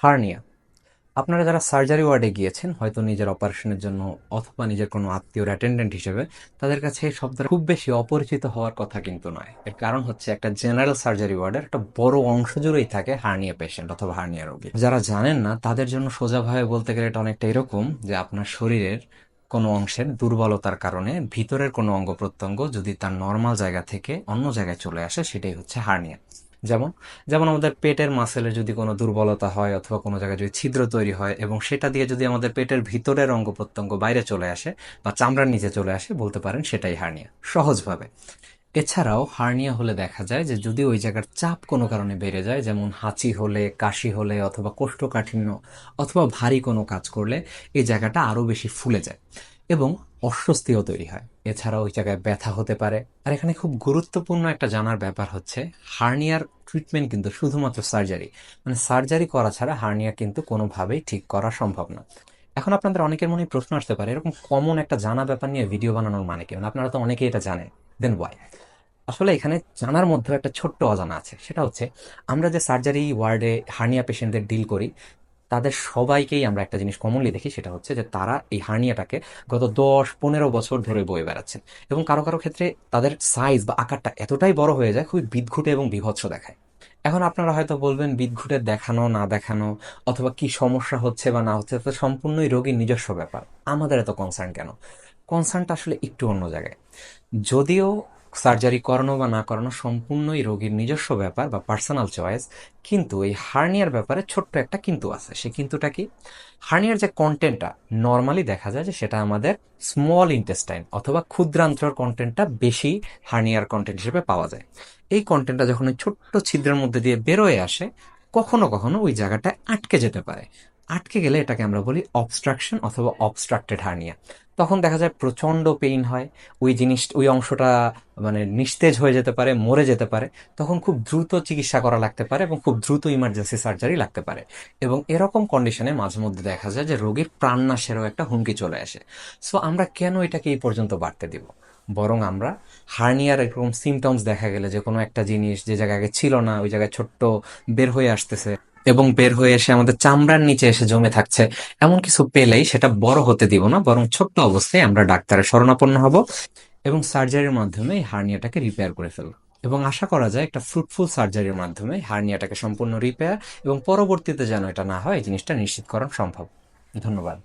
Hernia. আপনারা যারা surgery ওয়ার্ডে গিয়েছেন হয়তো নিজের অপারেশনের জন্য অথবা নিজের কোনো আত্মীয়র অ্যাটেন্ডেন্ট হিসেবে, তাদের কাছে এই শব্দটা খুব বেশি অপরিচিত হওয়ার কথা কিন্তু নয়। এর কারণ হচ্ছে একটা জেনারেল সার্জারি ওয়ার্ডের একটা বড় অংশ জুড়েই থাকে হার্নিয়া পেশেন্ট অথবা হার্নিয়া রোগী। যারা জানেন না তাদের জন্য সোজাভাবে বলতে গেলে এটা অনেকটা এরকম যে আপনার শরীরের কোনো অংশের দুর্বলতার কারণে ভিতরের কোনো অঙ্গ প্রত্যঙ্গ যদি তার নর্মাল জায়গা থেকে অন্য জায়গায় চলে আসে, সেটাই হচ্ছে হার্নিয়া। যেমন যেমন আমাদের পেটের মাসেলে যদি কোনো দুর্বলতা হয় অথবা কোনো জায়গায় যদি ছিদ্র তৈরি হয় এবং সেটা দিয়ে যদি আমাদের পেটের ভিতরের অঙ্গ প্রত্যঙ্গ বাইরে চলে আসে বা চামড়ার নিচে চলে আসে, বলতে পারেন সেটাই হার্নিয়া সহজভাবে। এছাড়াও হার্নিয়া হলে দেখা যায় যে যদি ওই জায়গার চাপ কোনো কারণে বেড়ে যায়, যেমন হাঁচি হলে, কাশি হলে অথবা কোষ্ঠকাঠিন্য অথবা ভারী কোনো কাজ করলে এই জায়গাটা আরও বেশি ফুলে যায় এবং অস্বস্তিও তৈরি হয়। এছাড়াও ওই জায়গায় ব্যথা হতে পারে। আর এখানে খুব গুরুত্বপূর্ণ একটা জানার ব্যাপার হচ্ছে, হার্নিয়ার ট্রিটমেন্ট কিন্তু শুধুমাত্র সার্জারি, মানে সার্জারি করা ছাড়া হার্নিয়া কিন্তু কোনোভাবেই ঠিক করা সম্ভব না। এখন আপনাদের অনেকের মনে প্রশ্ন আসতে পারে, এরকম কমন একটা জানা ব্যাপার নিয়ে ভিডিও বানানোর মানে কি? মানে আপনারা তো অনেকেই এটা জানেন, দেন ওয়াই? আসলে এখানে জানার মধ্যে একটা ছোট্ট অজানা আছে, সেটা হচ্ছে আমরা যে সার্জারি ওয়ার্ডে হার্নিয়া পেশেন্টদের ডিল করি, তাদের সবাইকেই আমরা একটা জিনিস কমনলি দেখি, সেটা হচ্ছে যে তারা এই হার্নিয়াটাকে গত 10-15 বছর ধরে বয়ে বেড়াচ্ছেন। এবং কারো কারো ক্ষেত্রে তাদের সাইজ বা আকারটা এতটাই বড় হয়ে যায়, খুবই বিদঘুটে এবং বীভৎস দেখায়। এখন আপনারা হয়তো বলবেন, বিদঘুটে দেখানো না দেখানো অথবা কি সমস্যা হচ্ছে বা না হচ্ছে তো সম্পূর্ণই রোগীর নিজস্ব ব্যাপার, আমাদের এত কনসার্ন কেন? কনসার্নটা আসলে একটু অন্য জায়গায়। যদিও সার্জারি করানো বা না করানো সম্পূর্ণই রোগীর নিজস্ব ব্যাপার বা পার্সোনাল চয়েস, কিন্তু এই হার্নিয়ার ব্যাপারে ছোট্ট একটা কিন্তু আছে। সে কিন্তুটা কি? হার্নিয়ার যে কন্টেন্টটা নর্মালি দেখা যায় যে সেটা আমাদের স্মল ইন্টেস্টাইন অথবা ক্ষুদ্রান্ত্রের কন্টেন্টটা বেশি হার্নিয়ার কন্টেন্ট হিসেবে পাওয়া যায়। এই কন্টেন্টটা যখন ওই ছোট্ট ছিদ্রের মধ্যে দিয়ে বেরোয় আসে, কখনো কখনো ওই জায়গাটায় আটকে যেতে পারে। আটকে গেলে এটাকে আমরা বলি অবস্ট্রাকশন অথবা অবস্ট্রাক্টেড হার্নিয়া। তখন দেখা যায় প্রচন্ড পেইন হয়, ওই জিনিস ওই অংশটা মানে নিস্তেজ হয়ে যেতে পারে, মরে যেতে পারে। তখন খুব দ্রুত চিকিৎসা করা লাগতে পারে এবং খুব দ্রুত ইমার্জেন্সি সার্জারি লাগতে পারে। এবং এরকম কন্ডিশনে মাঝে মধ্যে দেখা যায় যে রোগীর প্রাণনাশেরও একটা হুমকি চলে আসে। সো আমরা কেন এটাকে এই পর্যন্ত বাড়তে দিব? বরং আমরা হার্নিয়ার এরকম সিমটমস দেখা গেলে যে কোনো একটা জিনিস যে জায়গায় আগে ছিল না ওই জায়গায় ছোট্ট বের হয়ে আসতেছে এবং বের হয়ে এসে আমাদের চামড়ার নিচে এসে জমে থাকছে, এমন কিছু পেলেই সেটা বড় হতে দিব না, বরং ছোট্ট অবস্থায় আমরা ডাক্তারের শরণাপন্ন হব এবং সার্জারির মাধ্যমে এই হার্নিয়াটাকে রিপেয়ার করে ফেলব। এবং আশা করা যায় একটা ফ্রুটফুল সার্জারির মাধ্যমে হার্নিয়াটাকে সম্পূর্ণ রিপেয়ার এবং পরবর্তীতে যেন এটা না হয় এই জিনিসটা নিশ্চিত করা সম্ভব। ধন্যবাদ।